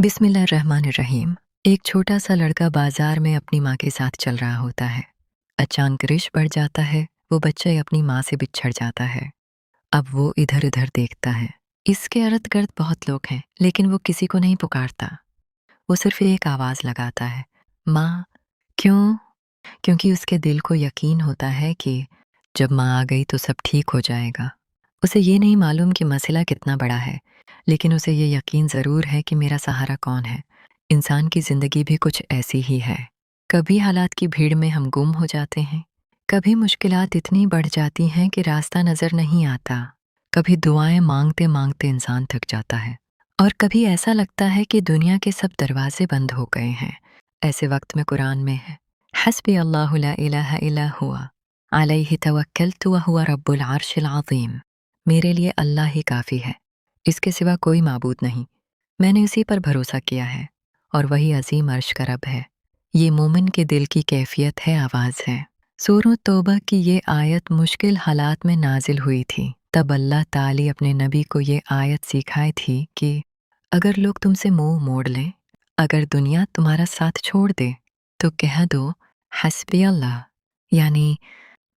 बिस्मिल्लाहिर्रहमानिर्रहीम। एक छोटा सा लड़का बाजार में अपनी माँ के साथ चल रहा होता है। अचानक रिश बढ़ जाता है। वो बच्चा अपनी माँ से बिछड़ जाता है। अब वो इधर उधर देखता है। इसके इर्द गिर्द बहुत लोग हैं, लेकिन वो किसी को नहीं पुकारता। वो सिर्फ एक आवाज लगाता है, माँ। क्यों? क्योंकि उसके दिल को यकीन होता है कि जब माँ आ गई तो सब ठीक हो जाएगा। उसे ये नहीं मालूम कि मसला कितना बड़ा है, लेकिन उसे ये यकीन ज़रूर है कि मेरा सहारा कौन है। इंसान की ज़िंदगी भी कुछ ऐसी ही है। कभी हालात की भीड़ में हम गुम हो जाते हैं, कभी मुश्किलात इतनी बढ़ जाती हैं कि रास्ता नज़र नहीं आता, कभी दुआएं मांगते मांगते इंसान थक जाता है, और कभी ऐसा लगता है कि दुनिया के सब दरवाजे बंद हो गए हैं। ऐसे वक्त में कुरान में है, हस्बी अल्लाहु ला इलाहा इल्ला हुआ अलैहि तवक्कलतु व हुवा रब्बुल अर्शिल अज़ीम। मेरे लिए अल्लाह ही काफ़ी है, इसके सिवा कोई माबूद नहीं। मैंने उसी पर भरोसा किया है, और वही अजीम अर्श का रब है। ये मोमिन के दिल की कैफियत है, आवाज़ है। सूरह तौबा की ये आयत मुश्किल हालात में नाजिल हुई थी। तब अल्लाह ताली अपने नबी को ये आयत सिखाई थी कि अगर लोग तुमसे मुंह मोड़ लें, अगर दुनिया तुम्हारा साथ छोड़ दे, तो कह दो हस्बी अल्लाह, यानी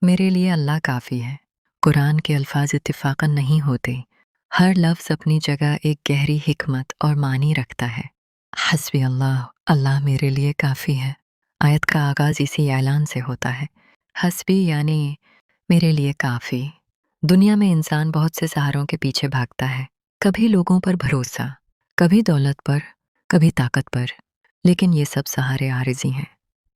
मेरे लिए अल्लाह काफ़ी है। कुरान के अल्फाज इत्तिफाकन नहीं होते। हर लफ्ज़ अपनी जगह एक गहरी हिकमत और मानी रखता है। हस्बी अल्लाह, अल्लाह मेरे लिए काफ़ी है। आयत का आगाज़ इसी ऐलान से होता है। हस्बी यानी मेरे लिए काफ़ी। दुनिया में इंसान बहुत से सहारों के पीछे भागता है। कभी लोगों पर भरोसा, कभी दौलत पर, कभी ताकत पर, लेकिन ये सब सहारे आरिज़ी हैं।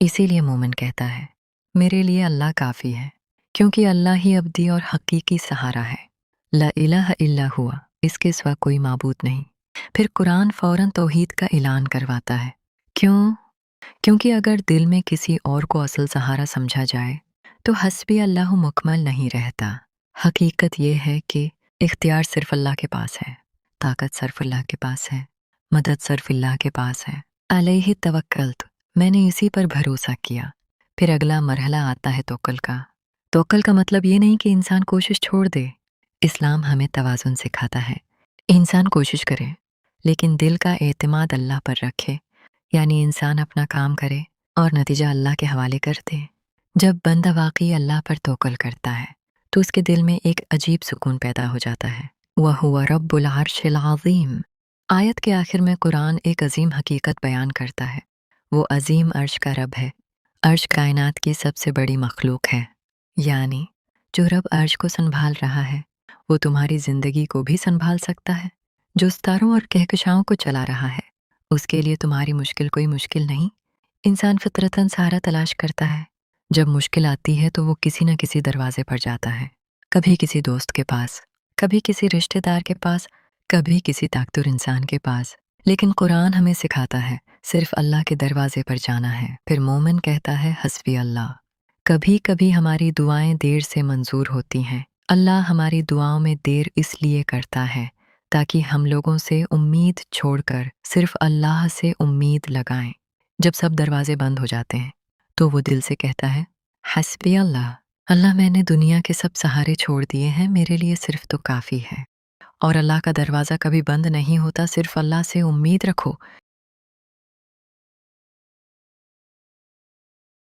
इसीलिए मोमिन कहता है, मेरे लिए अल्लाह काफ़ी है, क्योंकि अल्लाह ही अब्दी और हकीकी सहारा है। ला इलाहा इल्ला हुआ, इसके सिवा कोई माबूद नहीं। फिर कुरान फौरन तौहीद का ऐलान करवाता है। क्यों? क्योंकि अगर दिल में किसी और को असल सहारा समझा जाए, तो हस्बी अल्लाह मुकम्मल नहीं रहता। हकीकत ये है कि इख्तियार सिर्फ अल्लाह के पास है, ताकत सिर्फ अल्लाह के पास है, मदद सिर्फ अल्लाह के पास है। अलैहि तवक्कलत, मैंने इसी पर भरोसा किया। फिर अगला मरहला आता है तवक्कुल का। तवक्कुल का मतलब ये नहीं कि इंसान कोशिश छोड़ दे। इस्लाम हमें तवाज़ुन सिखाता है। इंसान कोशिश करे, लेकिन दिल का एतमाद अल्लाह पर रखे, यानी इंसान अपना काम करे और नतीजा अल्लाह के हवाले कर दे। जब बंदा वाकई अल्लाह पर तवक्कुल करता है, तो उसके दिल में एक अजीब सुकून पैदा हो जाता है। वह हुवा रब्बुल अर्शिल अज़ीम। आयत के आखिर में कुरान एक अजीम हकीकत बयान करता है। वो अजीम अर्श का रब है। अर्श कायनात की सबसे बड़ी मखलूक है, यानी जो रब अर्श को संभाल रहा है, वो तुम्हारी ज़िंदगी को भी संभाल सकता है। जो सितारों और कहकशाओं को चला रहा है, उसके लिए तुम्हारी मुश्किल कोई मुश्किल नहीं। इंसान फितरतन सहारा तलाश करता है। जब मुश्किल आती है तो वो किसी न किसी दरवाजे पर जाता है। कभी किसी दोस्त के पास, कभी किसी रिश्तेदार के पास, कभी किसी ताकतवर इंसान के पास। लेकिन कुरान हमें सिखाता है, सिर्फ अल्लाह के दरवाजे पर जाना है। फिर मोमिन कहता है, हस्बी अल्लाह। कभी कभी हमारी दुआएं देर से मंजूर होती हैं। अल्लाह हमारी दुआओं में देर इसलिए करता है ताकि हम लोगों से उम्मीद छोड़कर सिर्फ अल्लाह से उम्मीद लगाएं। जब सब दरवाजे बंद हो जाते हैं, तो वो दिल से कहता है, हस्बी अल्लाह, अल्लाह मैंने दुनिया के सब सहारे छोड़ दिए हैं, मेरे लिए सिर्फ तो काफ़ी है। और अल्लाह का दरवाज़ा कभी बंद नहीं होता। सिर्फ अल्लाह से उम्मीद रखो,